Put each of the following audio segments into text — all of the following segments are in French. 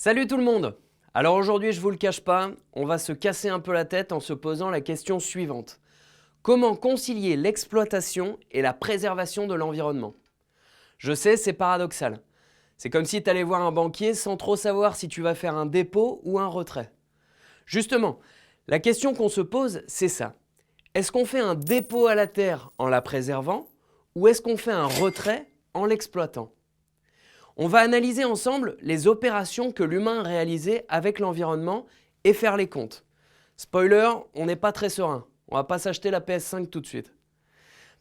Salut tout le monde! Alors aujourd'hui, je vous le cache pas, on va se casser un peu la tête en se posant la question suivante. Comment concilier l'exploitation et la préservation de l'environnement? Je sais, c'est paradoxal. C'est comme si tu allais voir un banquier sans trop savoir si tu vas faire un dépôt ou un retrait. Justement, la question qu'on se pose, c'est ça. Est-ce qu'on fait un dépôt à la terre en la préservant ou est-ce qu'on fait un retrait en l'exploitant? On va analyser ensemble les opérations que l'humain a réalisées avec l'environnement et faire les comptes. Spoiler, on n'est pas très serein. On va pas s'acheter la PS5 tout de suite.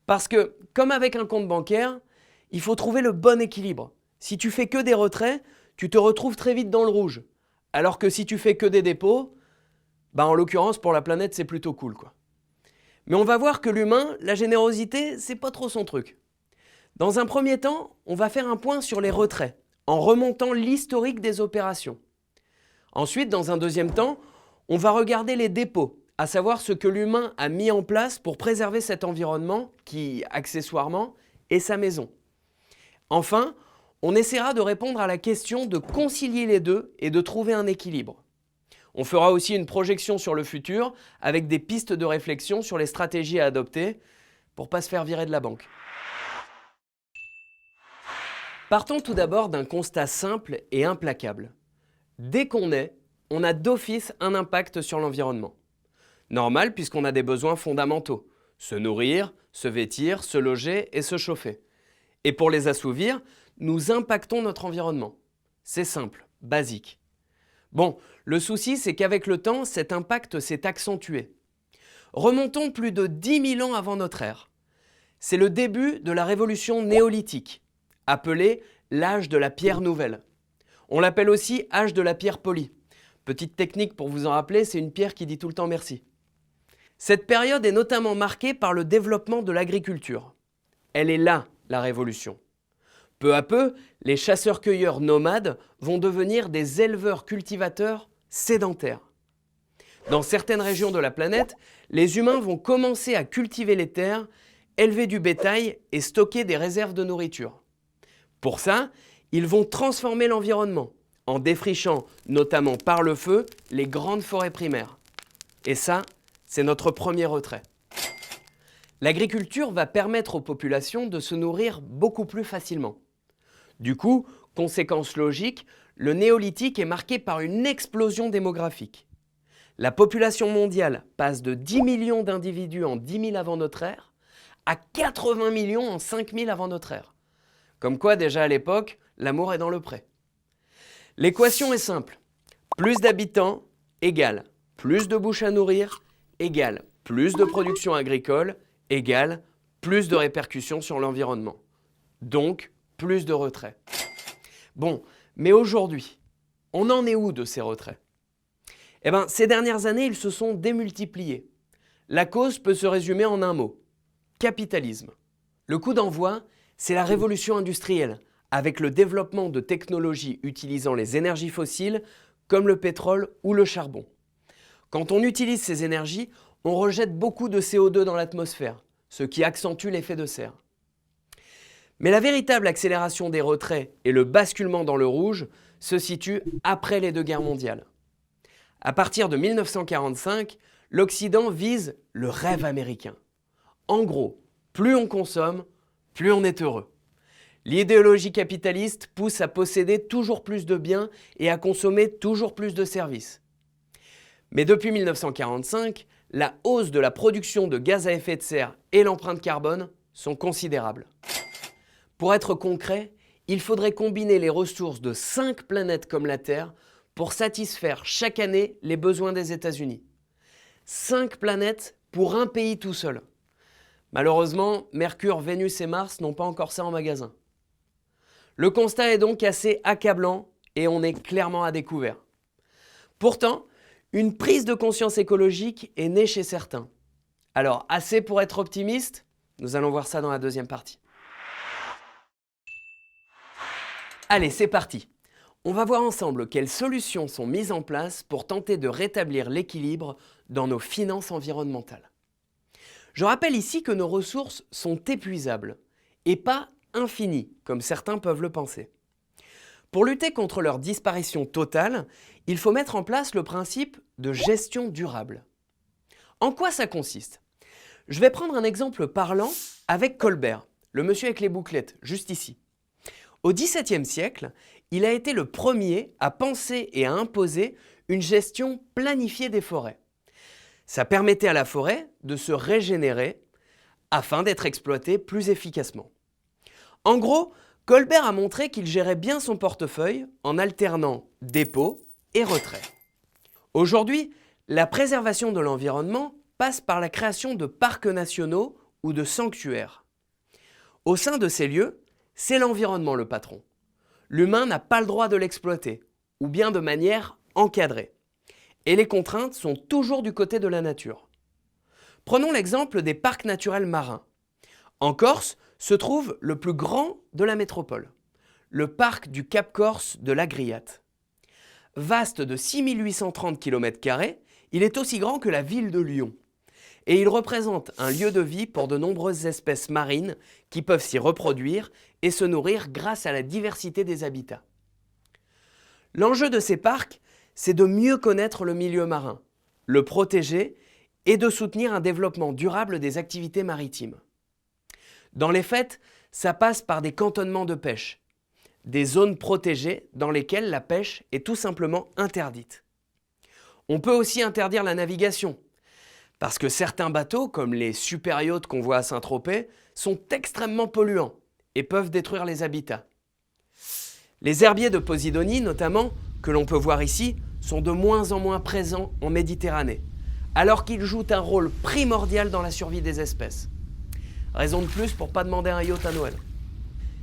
Parce que, comme avec un compte bancaire, il faut trouver le bon équilibre. Si tu fais que des retraits, tu te retrouves très vite dans le rouge. Alors que si tu fais que des dépôts, en l'occurrence pour la planète c'est plutôt cool quoi. Mais on va voir que l'humain, la générosité, c'est pas trop son truc. Dans un premier temps, on va faire un point sur les retraits, en remontant l'historique des opérations. Ensuite, dans un deuxième temps, on va regarder les dépôts, à savoir ce que l'humain a mis en place pour préserver cet environnement qui, accessoirement, est sa maison. Enfin, on essaiera de répondre à la question de concilier les deux et de trouver un équilibre. On fera aussi une projection sur le futur avec des pistes de réflexion sur les stratégies à adopter pour ne pas se faire virer de la banque. Partons tout d'abord d'un constat simple et implacable. Dès qu'on est, on a d'office un impact sur l'environnement. Normal puisqu'on a des besoins fondamentaux. Se nourrir, se vêtir, se loger et se chauffer. Et pour les assouvir, nous impactons notre environnement. C'est simple, basique. Bon, le souci c'est qu'avec le temps, cet impact s'est accentué. Remontons plus de 10 000 ans avant notre ère. C'est le début de la révolution néolithique, appelé l'âge de la pierre nouvelle. On l'appelle aussi âge de la pierre polie. Petite technique pour vous en rappeler, c'est une pierre qui dit tout le temps merci. Cette période est notamment marquée par le développement de l'agriculture. Elle est là, la révolution. Peu à peu, les chasseurs-cueilleurs nomades vont devenir des éleveurs-cultivateurs sédentaires. Dans certaines régions de la planète, les humains vont commencer à cultiver les terres, élever du bétail et stocker des réserves de nourriture. Pour ça, ils vont transformer l'environnement en défrichant, notamment par le feu, les grandes forêts primaires. Et ça, c'est notre premier retrait. L'agriculture va permettre aux populations de se nourrir beaucoup plus facilement. Du coup, conséquence logique, le néolithique est marqué par une explosion démographique. La population mondiale passe de 10 millions d'individus en 10 000 avant notre ère à 80 millions en 5 000 avant notre ère. Comme quoi, déjà à l'époque, l'amour est dans le pré. L'équation est simple. Plus d'habitants égale plus de bouches à nourrir égale plus de production agricole égale plus de répercussions sur l'environnement. Donc, plus de retraits. Bon, mais aujourd'hui, on en est où de ces retraits? Ces dernières années, ils se sont démultipliés. La cause peut se résumer en un mot. Capitalisme. Le coup d'envoi, c'est la révolution industrielle, avec le développement de technologies utilisant les énergies fossiles comme le pétrole ou le charbon. Quand on utilise ces énergies, on rejette beaucoup de CO2 dans l'atmosphère, ce qui accentue l'effet de serre. Mais la véritable accélération des retraits et le basculement dans le rouge se situent après les deux guerres mondiales. À partir de 1945, l'Occident vise le rêve américain. En gros, plus on consomme, plus on est heureux. L'idéologie capitaliste pousse à posséder toujours plus de biens et à consommer toujours plus de services. Mais depuis 1945, la hausse de la production de gaz à effet de serre et l'empreinte carbone sont considérables. Pour être concret, il faudrait combiner les ressources de 5 planètes comme la Terre pour satisfaire chaque année les besoins des États-Unis. 5 planètes pour un pays tout seul. Malheureusement, Mercure, Vénus et Mars n'ont pas encore ça en magasin. Le constat est donc assez accablant et on est clairement à découvert. Pourtant, une prise de conscience écologique est née chez certains. Alors, assez pour être optimiste? Nous allons voir ça dans la deuxième partie. Allez, c'est parti. On va voir ensemble quelles solutions sont mises en place pour tenter de rétablir l'équilibre dans nos finances environnementales. Je rappelle ici que nos ressources sont épuisables et pas infinies, comme certains peuvent le penser. Pour lutter contre leur disparition totale, il faut mettre en place le principe de gestion durable. En quoi ça consiste? Je vais prendre un exemple parlant avec Colbert, le monsieur avec les bouclettes, juste ici. Au XVIIe siècle, il a été le premier à penser et à imposer une gestion planifiée des forêts. Ça permettait à la forêt de se régénérer afin d'être exploitée plus efficacement. En gros, Colbert a montré qu'il gérait bien son portefeuille en alternant dépôt et retrait. Aujourd'hui, la préservation de l'environnement passe par la création de parcs nationaux ou de sanctuaires. Au sein de ces lieux, c'est l'environnement le patron. L'humain n'a pas le droit de l'exploiter, ou bien de manière encadrée. Et les contraintes sont toujours du côté de la nature. Prenons l'exemple des parcs naturels marins. En Corse se trouve le plus grand de la métropole, le parc du Cap Corse de l'Agriate. Vaste de 6830 km², il est aussi grand que la ville de Lyon. Et il représente un lieu de vie pour de nombreuses espèces marines qui peuvent s'y reproduire et se nourrir grâce à la diversité des habitats. L'enjeu de ces parcs, c'est de mieux connaître le milieu marin, le protéger et de soutenir un développement durable des activités maritimes. Dans les faits, ça passe par des cantonnements de pêche, des zones protégées dans lesquelles la pêche est tout simplement interdite. On peut aussi interdire la navigation, parce que certains bateaux, comme les super yachts qu'on voit à Saint-Tropez, sont extrêmement polluants et peuvent détruire les habitats. Les herbiers de Posidonie, notamment, que l'on peut voir ici, sont de moins en moins présents en Méditerranée, alors qu'ils jouent un rôle primordial dans la survie des espèces. Raison de plus pour ne pas demander un yacht à Noël.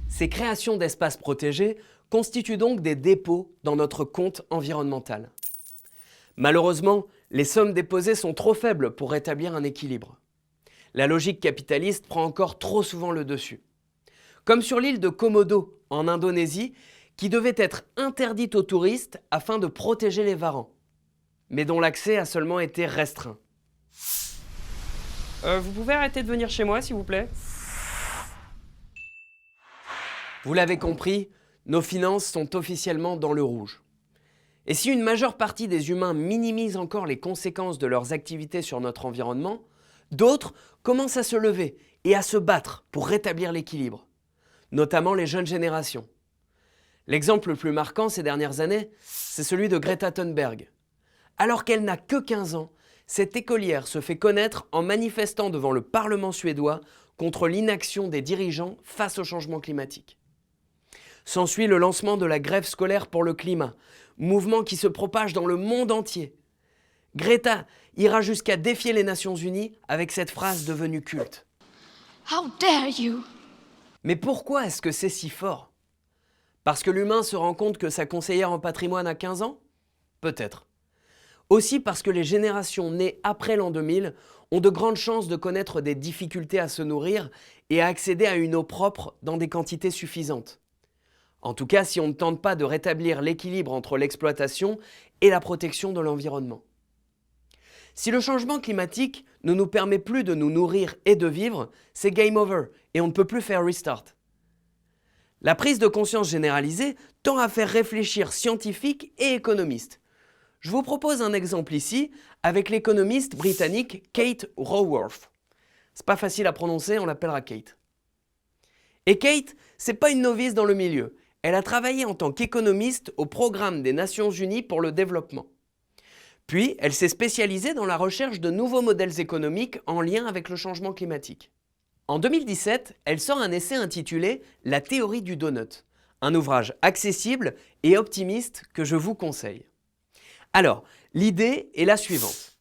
Ces créations d'espaces protégés constituent donc des dépôts dans notre compte environnemental. Malheureusement, les sommes déposées sont trop faibles pour rétablir un équilibre. La logique capitaliste prend encore trop souvent le dessus. Comme sur l'île de Komodo, en Indonésie, qui devait être interdite aux touristes afin de protéger les varans, mais dont l'accès a seulement été restreint. Vous pouvez arrêter de venir chez moi, s'il vous plaît? Vous l'avez compris, nos finances sont officiellement dans le rouge. Et si une majeure partie des humains minimisent encore les conséquences de leurs activités sur notre environnement, d'autres commencent à se lever et à se battre pour rétablir l'équilibre, notamment les jeunes générations. L'exemple le plus marquant ces dernières années, c'est celui de Greta Thunberg. Alors qu'elle n'a que 15 ans, cette écolière se fait connaître en manifestant devant le Parlement suédois contre l'inaction des dirigeants face au changement climatique. S'ensuit le lancement de la grève scolaire pour le climat, mouvement qui se propage dans le monde entier. Greta ira jusqu'à défier les Nations Unies avec cette phrase devenue culte. How dare you? Mais pourquoi est-ce que c'est si fort? Parce que l'humain se rend compte que sa conseillère en patrimoine a 15 ans? Peut-être. Aussi parce que les générations nées après l'an 2000 ont de grandes chances de connaître des difficultés à se nourrir et à accéder à une eau propre dans des quantités suffisantes. En tout cas, si on ne tente pas de rétablir l'équilibre entre l'exploitation et la protection de l'environnement. Si le changement climatique ne nous permet plus de nous nourrir et de vivre, c'est game over et on ne peut plus faire restart. La prise de conscience généralisée tend à faire réfléchir scientifiques et économistes. Je vous propose un exemple ici avec l'économiste britannique Kate Raworth. C'est pas facile à prononcer, on l'appellera Kate. Et Kate, c'est pas une novice dans le milieu. Elle a travaillé en tant qu'économiste au programme des Nations Unies pour le développement. Puis, elle s'est spécialisée dans la recherche de nouveaux modèles économiques en lien avec le changement climatique. En 2017, elle sort un essai intitulé « La théorie du donut », un ouvrage accessible et optimiste que je vous conseille. Alors, l'idée est la suivante.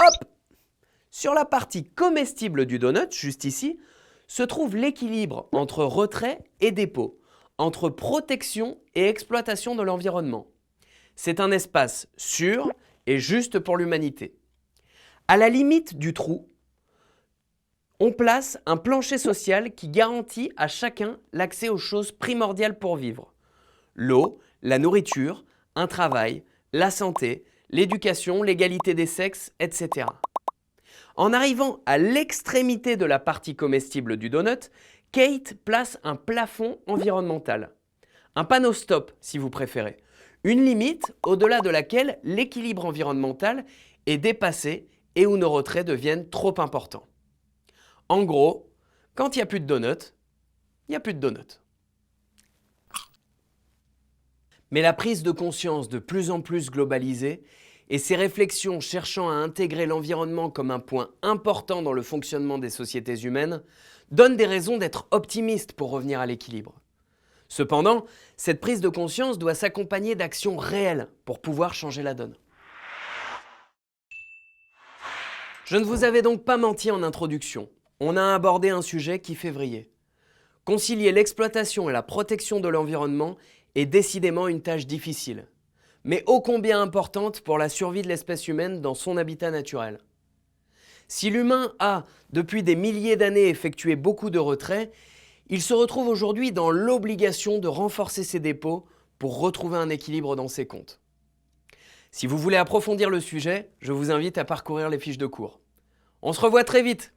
Hop! Sur la partie comestible du donut, juste ici, se trouve l'équilibre entre retrait et dépôt, entre protection et exploitation de l'environnement. C'est un espace sûr et juste pour l'humanité. À la limite du trou, on place un plancher social qui garantit à chacun l'accès aux choses primordiales pour vivre. L'eau, la nourriture, un travail, la santé, l'éducation, l'égalité des sexes, etc. En arrivant à l'extrémité de la partie comestible du donut, Kate place un plafond environnemental. Un panneau stop si vous préférez. Une limite au-delà de laquelle l'équilibre environnemental est dépassé et où nos retraits deviennent trop importants. En gros, quand il n'y a plus de donuts, il n'y a plus de donuts. Mais la prise de conscience de plus en plus globalisée et ces réflexions cherchant à intégrer l'environnement comme un point important dans le fonctionnement des sociétés humaines donnent des raisons d'être optimistes pour revenir à l'équilibre. Cependant, cette prise de conscience doit s'accompagner d'actions réelles pour pouvoir changer la donne. Je ne vous avais donc pas menti en introduction. On a abordé un sujet qui fait vriller. Concilier l'exploitation et la protection de l'environnement est décidément une tâche difficile, mais ô combien importante pour la survie de l'espèce humaine dans son habitat naturel. Si l'humain a, depuis des milliers d'années, effectué beaucoup de retraits, il se retrouve aujourd'hui dans l'obligation de renforcer ses dépôts pour retrouver un équilibre dans ses comptes. Si vous voulez approfondir le sujet, je vous invite à parcourir les fiches de cours. On se revoit très vite!